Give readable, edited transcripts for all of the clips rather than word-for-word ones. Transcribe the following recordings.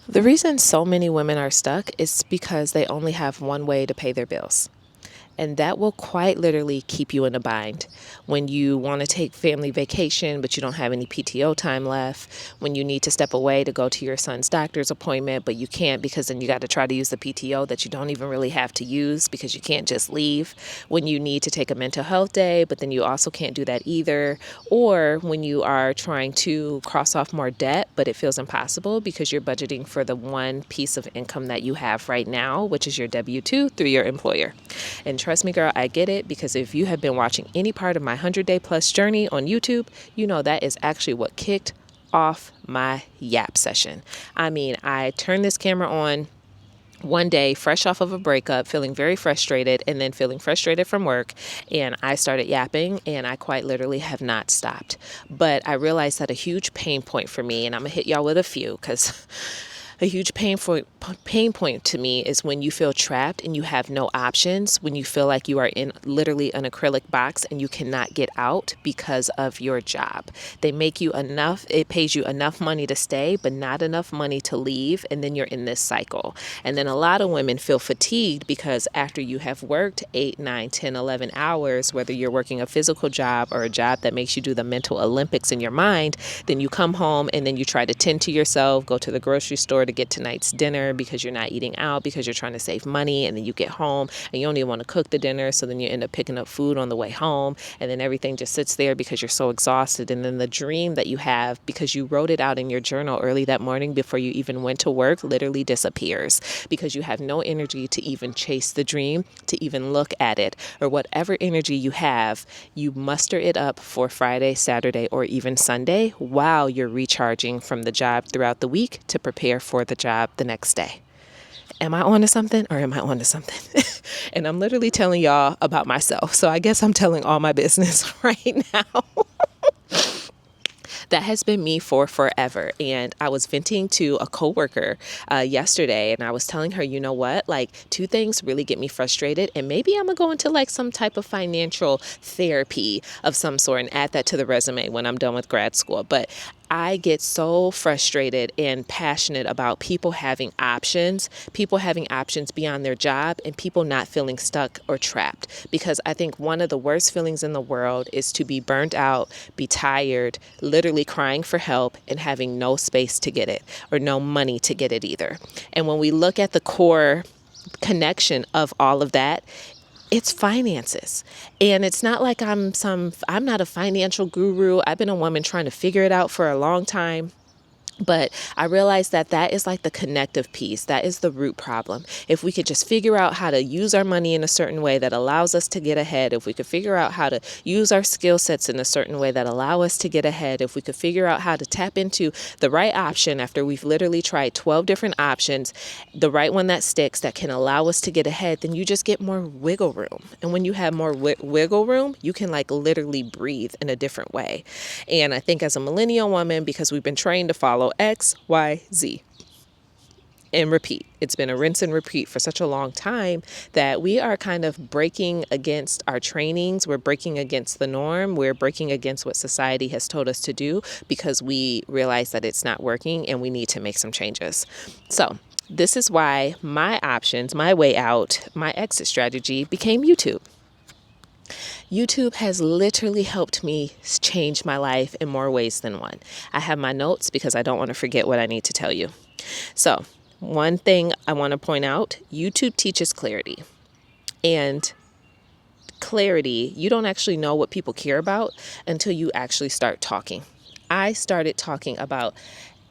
The reason so many women are stuck is because they only have one way to pay their bills. And that will quite literally keep you in a bind. When you want to take family vacation, but you don't have any PTO time left. When you need to step away to go to your son's doctor's appointment, but you can't because then you got to try to use the PTO that you don't even really have to use because you can't just leave. When you need to take a mental health day, but then you also can't do that either. Or when you are trying to cross off more debt, but it feels impossible because you're budgeting for the one piece of income that you have right now, which is your W-2 through your employer. And trust me, girl, I get it, because if you have been watching any part of my 100-day plus journey on YouTube, you know that is actually what kicked off my yap session. I mean, I turned this camera on one day, fresh off of a breakup, feeling very frustrated, and then feeling frustrated from work, and I started yapping, and I quite literally have not stopped. But I realized that a huge pain point for me, and I'm gonna hit y'all with a few, because a huge pain point to me is when you feel trapped and you have no options, when you feel like you are in literally an acrylic box and you cannot get out because of your job. They make you enough, it pays you enough money to stay, but not enough money to leave, and then you're in this cycle. And then a lot of women feel fatigued because after you have worked 8, 9, 10, 11 hours, whether you're working a physical job or a job that makes you do the mental Olympics in your mind, then you come home and then you try to tend to yourself, go to the grocery store to get tonight's dinner because you're not eating out because you're trying to save money, and then you get home and you don't even want to cook the dinner, so then you end up picking up food on the way home, and then everything just sits there because you're so exhausted. And then the dream that you have, because you wrote it out in your journal early that morning before you even went to work, literally disappears because you have no energy to even chase the dream, to even look at it, or whatever energy you have, you muster it up for Friday, Saturday, or even Sunday while you're recharging from the job throughout the week to prepare for the job the next day. Am I on to something, or am I on to something? And I'm literally telling y'all about myself. So I guess I'm telling all my business right now. That has been me for forever. And I was venting to a coworker yesterday, and I was telling her, you know what, like, two things really get me frustrated, and maybe I'm gonna go into like some type of financial therapy of some sort and add that to the resume when I'm done with grad school. But I get so frustrated and passionate about people having options beyond their job, and people not feeling stuck or trapped. Because I think one of the worst feelings in the world is to be burnt out, be tired, literally crying for help, and having no space to get it or no money to get it either. And when we look at the core connection of all of that, it's finances. And it's not like I'm not a financial guru. I've been a woman trying to figure it out for a long time. But I realized that that is like the connective piece. That is the root problem. If we could just figure out how to use our money in a certain way that allows us to get ahead, if we could figure out how to use our skill sets in a certain way that allow us to get ahead, if we could figure out how to tap into the right option after we've literally tried 12 different options, the right one that sticks, that can allow us to get ahead, then you just get more wiggle room. And when you have more wiggle room, you can like literally breathe in a different way. And I think as a millennial woman, because we've been trained to follow X, Y, Z and repeat. It's been a rinse and repeat for such a long time that we are kind of breaking against our trainings. We're breaking against the norm. We're breaking against what society has told us to do because we realize that it's not working and we need to make some changes. So this is why my options, my way out, my exit strategy became YouTube. YouTube has literally helped me change my life in more ways than one. I have my notes because I don't want to forget what I need to tell you. So, one thing I want to point out, YouTube teaches clarity. And clarity, you don't actually know what people care about until you actually start talking. I started talking about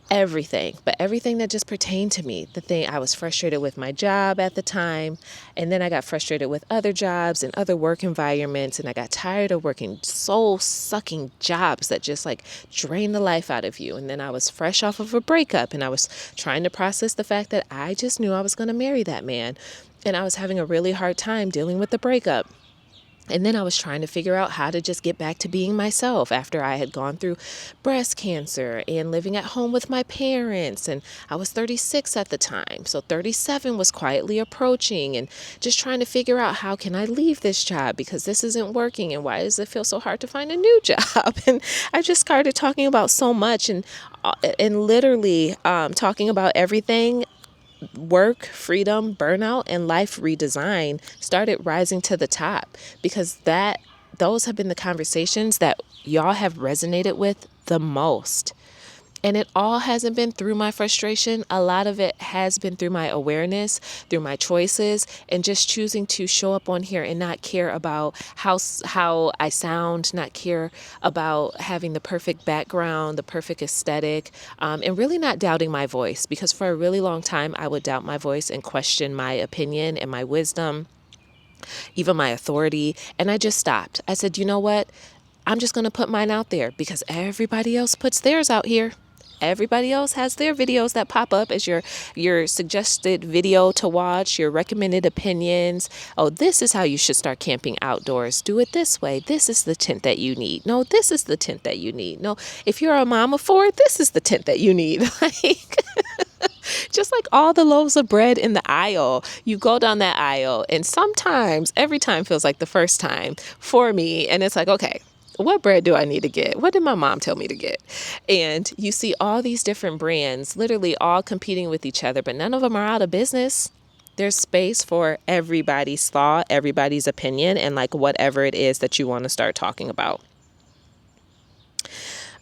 everything, but everything that just pertained to me. The thing, I was frustrated with my job at the time, and then I got frustrated with other jobs and other work environments, and I got tired of working soul-sucking jobs that just like drain the life out of you. And then I was fresh off of a breakup, and I was trying to process the fact that I just knew I was going to marry that man, and I was having a really hard time dealing with the breakup. And then I was trying to figure out how to just get back to being myself after I had gone through breast cancer and living at home with my parents. And I was 36 at the time. So 37 was quietly approaching, and just trying to figure out, how can I leave this job because this isn't working, and why does it feel so hard to find a new job? And I just started talking about so much, and literally talking about everything. Work, freedom, burnout, and life redesign started rising to the top, because those have been the conversations that y'all have resonated with the most. And it all hasn't been through my frustration. A lot of it has been through my awareness, through my choices, and just choosing to show up on here and not care about how I sound, not care about having the perfect background, the perfect aesthetic, and really not doubting my voice. Because for a really long time, I would doubt my voice and question my opinion and my wisdom, even my authority. And I just stopped. I said, you know what? I'm just going to put mine out there, because everybody else puts theirs out here. Everybody else has their videos that pop up as your suggested video to watch, your recommended opinions. Oh, this is how you should start camping outdoors. Do it this way. This is the tent that you need. No, this is the tent that you need. No, if you're a mom of four, this is the tent that you need. Like, just like all the loaves of bread in the aisle, you go down that aisle, and sometimes, every time feels like the first time for me. And it's like, okay, what bread do I need to get? What did my mom tell me to get? And you see all these different brands literally all competing with each other, but none of them are out of business. There's space for everybody's thought, everybody's opinion, and like whatever it is that you want to start talking about.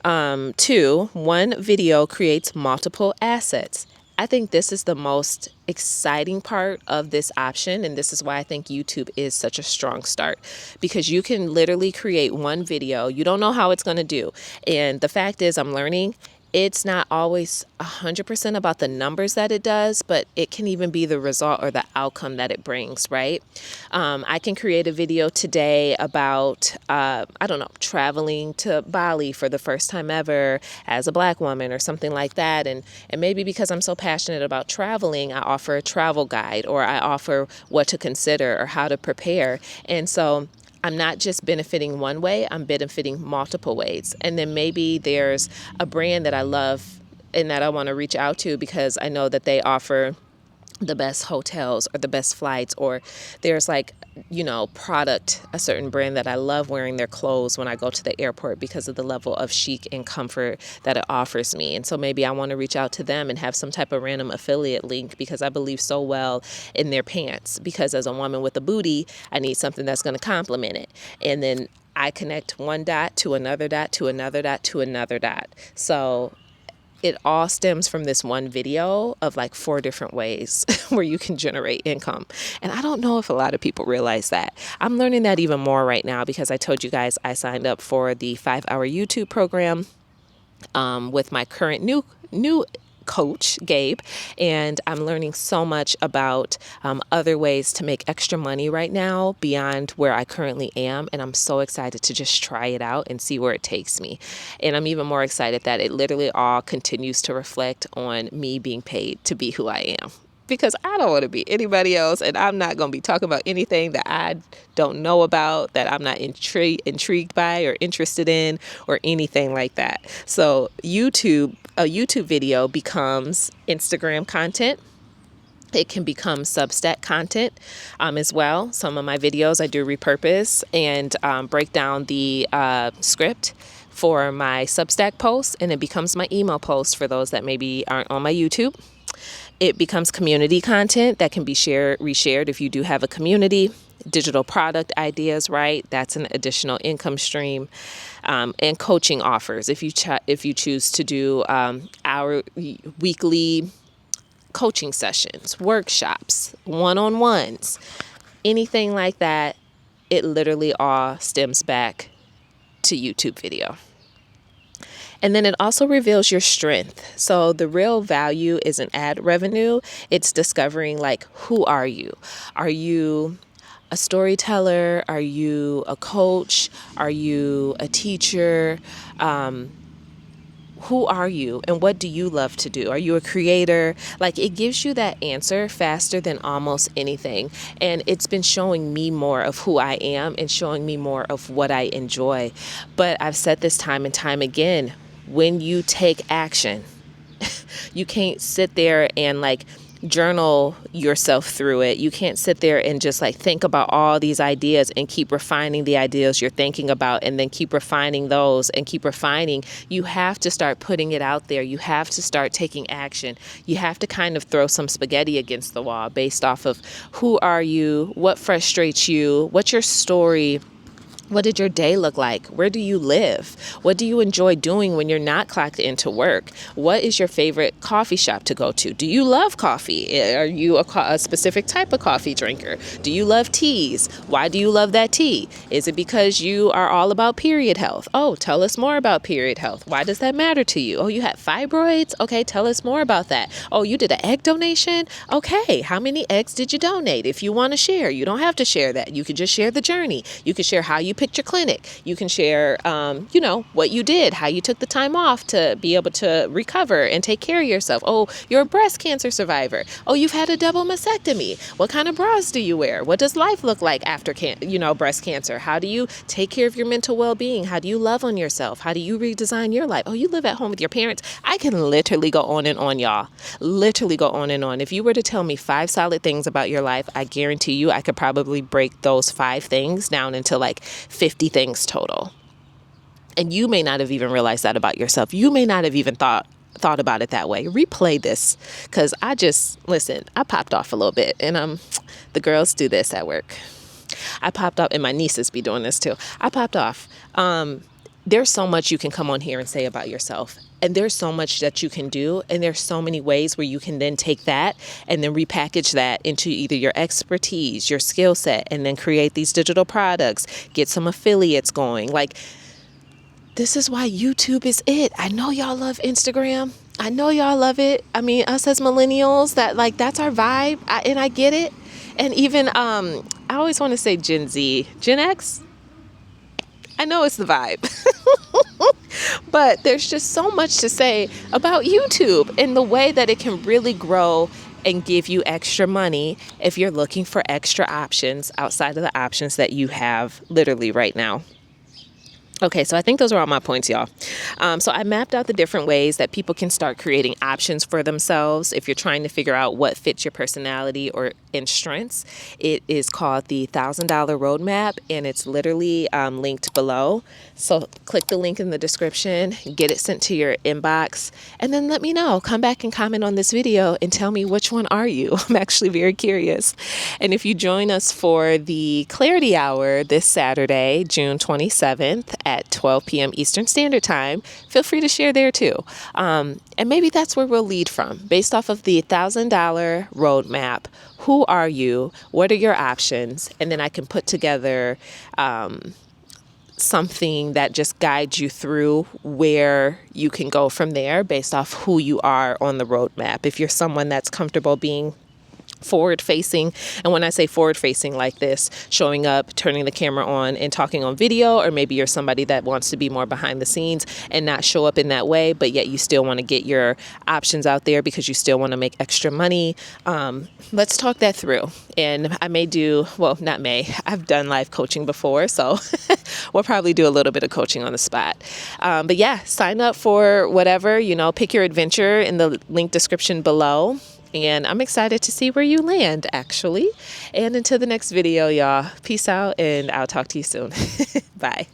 2, one video creates multiple assets. I think this is the most exciting part of this option. And this is why I think YouTube is such a strong start, because you can literally create one video. You don't know how it's going to do. And the fact is, I'm learning it's not always 100% about the numbers that it does, but it can even be the result or the outcome that it brings, right? I can create a video today about, I don't know, traveling to Bali for the first time ever as a Black woman or something like that. And maybe because I'm so passionate about traveling, I offer a travel guide, or I offer what to consider or how to prepare. And so I'm not just benefiting one way, I'm benefiting multiple ways. And then maybe there's a brand that I love and that I want to reach out to, because I know that they offer the best hotels or the best flights, or there's like, product, a certain brand that I love wearing their clothes when I go to the airport because of the level of chic and comfort that it offers me. And so maybe I want to reach out to them and have some type of random affiliate link, because I believe so well in their pants, because as a woman with a booty, I need something that's going to complement it. And then I connect one dot to another dot to another dot to another dot. So it all stems from this one video of like 4 different ways where you can generate income. And I don't know if a lot of people realize that. I'm learning that even more right now, because I told you guys I signed up for the 5-hour YouTube program with my current new coach, Gabe, and I'm learning so much about other ways to make extra money right now beyond where I currently am. And I'm so excited to just try it out and see where it takes me. And I'm even more excited that it literally all continues to reflect on me being paid to be who I am. Because I don't want to be anybody else, and I'm not going to be talking about anything that I don't know about, that I'm not intrigued by or interested in, or anything like that. So a YouTube video becomes Instagram content. It can become Substack content as well. Some of my videos I do repurpose and break down the script for my Substack posts, and it becomes my email post for those that maybe aren't on my YouTube. It becomes community content that can be reshared if you do have a community. Digital product ideas, right? That's an additional income stream. And coaching offers if you choose to do our weekly coaching sessions, workshops, one-on-ones, anything like that. It literally all stems back to YouTube video. And then it also reveals your strength. So the real value isn't ad revenue. It's discovering, like, who are you? Are you a storyteller? Are you a coach? Are you a teacher? who are you and what do you love to do? Are you a creator? Like, it gives you that answer faster than almost anything. And it's been showing me more of who I am and showing me more of what I enjoy. But I've said this time and time again, when you take action, you can't sit there and like journal yourself through it. You can't sit there and just like think about all these ideas and keep refining the ideas you're thinking about and then keep refining those and keep refining. You have to start putting it out there. You have to start taking action. You have to kind of throw some spaghetti against the wall based off of who are you, what frustrates you, what's your story. What did your day look like? Where do you live? What do you enjoy doing when you're not clocked into work? What is your favorite coffee shop to go to? Do you love coffee? Are you a specific type of coffee drinker? Do you love teas? Why do you love that tea? Is it because you are all about period health? Oh, tell us more about period health. Why does that matter to you? Oh, you had fibroids? Okay, tell us more about that. Oh, you did an egg donation? Okay, how many eggs did you donate? If you want to share, you don't have to share that. You could just share the journey. You could share how you picked your clinic. You can share, what you did, how you took the time off to be able to recover and take care of yourself. Oh, you're a breast cancer survivor. Oh, you've had a double mastectomy. What kind of bras do you wear? What does life look like after, breast cancer? How do you take care of your mental well-being? How do you love on yourself? How do you redesign your life? Oh, you live at home with your parents. I can literally go on and on, y'all. Literally go on and on. If you were to tell me 5 solid things about your life, I guarantee you I could probably break those 5 things down into like 50 things total. And you may not have even realized that about yourself. You may not have even thought about it that way. Replay this, because I popped off a little bit, and the girls do this at work. I popped off, and my nieces be doing this too. I popped off. There's so much you can come on here and say about yourself. And there's so much that you can do. And there's so many ways where you can then take that and then repackage that into either your expertise, your skill set, and then create these digital products, get some affiliates going. Like, this is why YouTube is it. I know y'all love Instagram. I know y'all love it. I mean, us as millennials, that's our vibe. And I get it. And even, I always want to say Gen Z, Gen X. I know it's the vibe. But there's just so much to say about YouTube and the way that it can really grow and give you extra money if you're looking for extra options outside of the options that you have literally right now. Okay, so I think those are all my points, y'all. So I mapped out the different ways that people can start creating options for themselves if you're trying to figure out what fits your personality or in strengths. It is called the $1,000 Roadmap, and it's literally linked below. So click the link in the description, get it sent to your inbox, and then let me know. Come back and comment on this video and tell me which one are you. I'm actually very curious. And if you join us for the Clarity Hour this Saturday, June 27th at 12 p.m. Eastern Standard Time, feel free to share there too. And maybe that's where we'll lead from, based off of the $1,000 Roadmap. Who are you? What are your options? And then I can put together something that just guides you through where you can go from there based off who you are on the roadmap. If you're someone that's comfortable being forward facing, and when I say forward facing like this, showing up, turning the camera on and talking on video, or maybe you're somebody that wants to be more behind the scenes and not show up in that way, but yet you still want to get your options out there because you still want to make extra money. Let's talk that through. And I may do, well, not may, I've done live coaching before, so we'll probably do a little bit of coaching on the spot. But yeah, sign up for whatever, pick your adventure in the link description below. And I'm excited to see where you land, actually. And until the next video, y'all, peace out, and I'll talk to you soon. Bye.